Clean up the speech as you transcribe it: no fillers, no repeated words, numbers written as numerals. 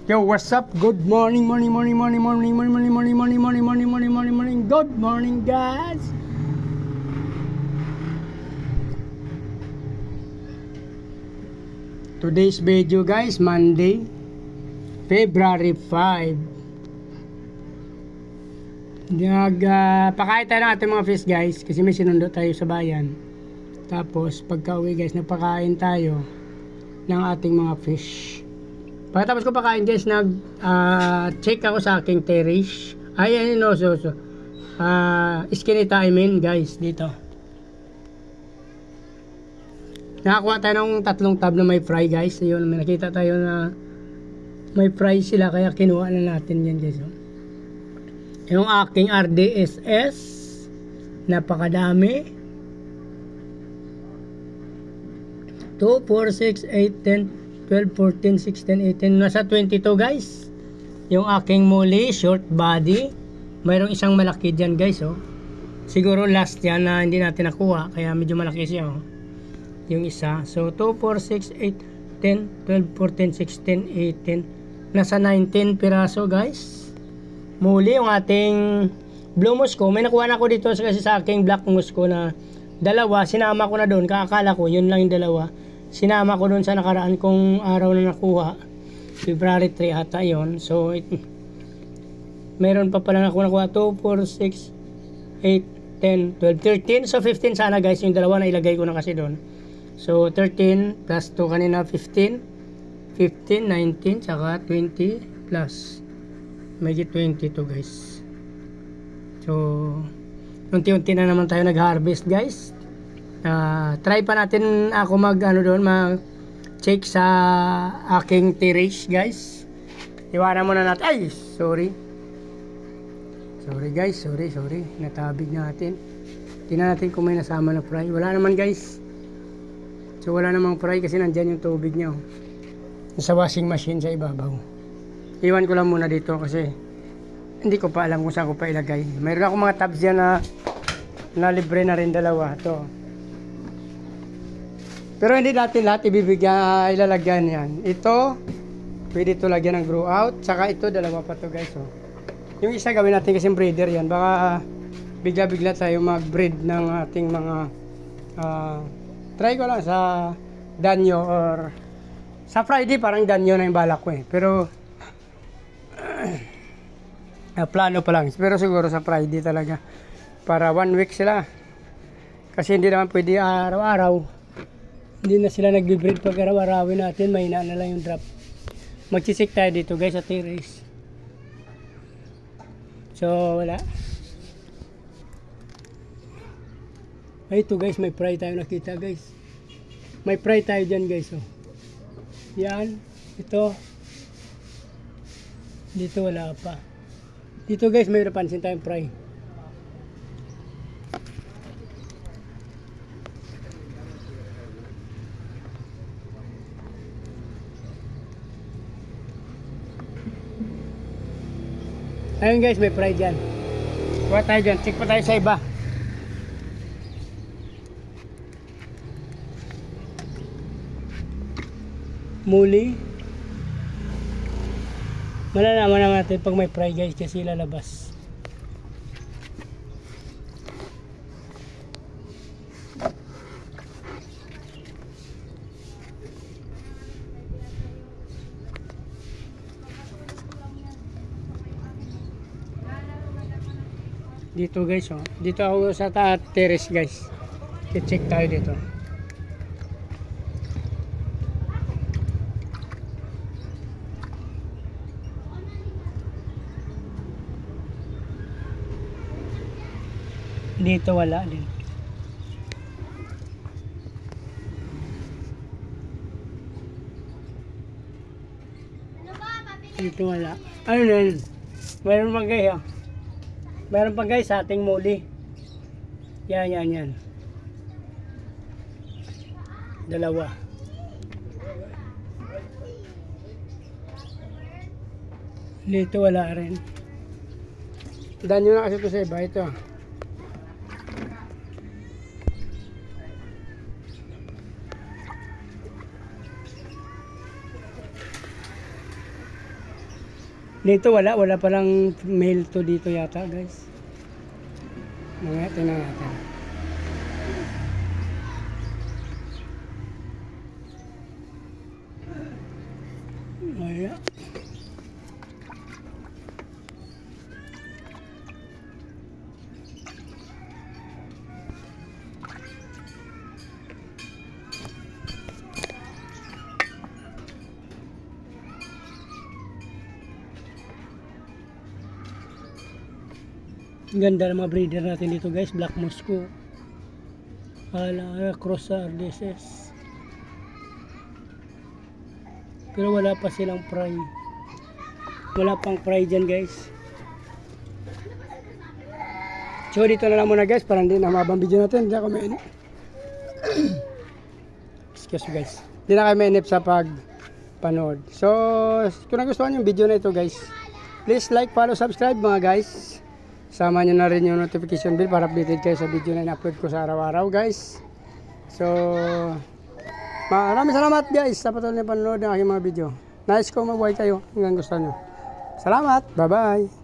Yo, what's up? Good morning, morning. Good morning, guys. Today's video, guys, Monday, February 5. Pakain tayo ng ating mga fish, guys, kasi may sinundo tayo sa bayan. Tapos, pagka uwi, guys, nagpakain tayo ng ating mga fish. Pagkatapos ko pakain, guys, check ako sa aking terrace. Iskinita, guys, dito. Nakakuha tayo ng 3 tab na may fry, guys. Ayun, may nakita tayo na may fry sila, kaya kinuha na natin yan, guys. Yung aking RDSS, napakadami. 2, 4, 6, 8, 10 12, 14, 16, 18, nasa 22, guys. Yung aking muli, short body. Mayroong isang malaki dyan, guys, oh. Siguro last yan na hindi natin nakuha, kaya medyo malaki siya, oh. Yung isa. So 2, 4, 6, 8, 10, 12, 14, 16, 18. Nasa 19 piraso, guys. Muli yung ating blue musco. May nakuha na ako dito kasi sa aking black musco na dalawa. Sinama ko na doon. Kakala ko yun lang yung dalawa. Sinama ko doon sa nakaraan kong araw na nakuha. February 3 ata yun. So, meron pa pala nakuha 2, 4, 6, 8, 10, 12, 13. So, 15 sana, guys. Yung dalawa na ilagay ko na kasi doon. So, 13 plus 2 kanina 15. 15, 19, saka 20 plus. May 22, guys. So, unti-unti na naman tayo nag-harvest, guys. Try pa natin ako mag-check sa aking terrace, guys. Iwanan muna natin. Ay, sorry guys, sorry. Natabig natin. Tingnan natin kung may nasama na fry. Wala naman, guys. So wala namang fry kasi nandyan yung tubig niya, oh. Sa washing machine sa ibabaw. Iwan ko lang muna dito kasi hindi ko pa alam kung saan ko pa ilagay. Mayroon akong mga tabs dyan na libre na rin, dalawa. Ito. Pero hindi natin lahat ilalagyan yan. Ito, pwede ito lagyan ng grow out. Saka ito, dalawa pa to, guys. Oh. Yung isa gawin natin kasi breeder yan. Baka bigla-bigla tayo mag-breed ng ating mga try ko lang sa danyo or sa Friday parang danyo na yung balak ko, eh. Pero plano pa lang. Pero siguro sa Friday talaga. Para 1 week sila. Kasi hindi naman pwede araw-araw. Hindi na sila nagbe-breed pag araw-arawin natin, mahina na lang yung drop. Magsisik tayo dito, guys, sa terrace. So, wala. Ay, ito, guys, may fry tayo nakita, guys. May fry tayo dyan, guys, oh. Yan, ito. Dito wala pa. Dito, guys, may napansin tayong fry. Ayun, guys, may fry dyan. Kuha tayo dyan. Check pa tayo sa iba. Muli. Malalaman naman natin pag may fry, guys, kasi lalabas. Dito, guys, oh. Dito ako sa terrace, guys. I-check tayo dito. Dito wala din. Dito wala. Ano yan? Mayroon pang, guys, oh. Meron pa, guys, sa ating muli. Yan. Dalawa. Dito wala rin. Danyo na kasi ito sa iba. Ito. Dito wala palang male to dito yata guys. Mga tingnan natin. Ayan. Ganda ng mga breeder natin dito guys, Black Moscow, Cross RDSS, pero wala pa silang fry, wala pang fry dyan guys. So dito na lang muna guys, para hindi na mabang video natin. Hindi ako mainip excuse me guys, hindi na kayo mainip sa pagpanood. So kung nagustuhan yung video na ito guys, please like, follow, subscribe mga guys. Sama nyo na rin yung notification bell para updated kayo sa video na in-upload ko sa araw-araw guys. So maraming salamat guys sa patuloy na panonood ng aking mga video. Nice ko mabuhay kayo hanggang gusto nyo. Salamat, bye bye.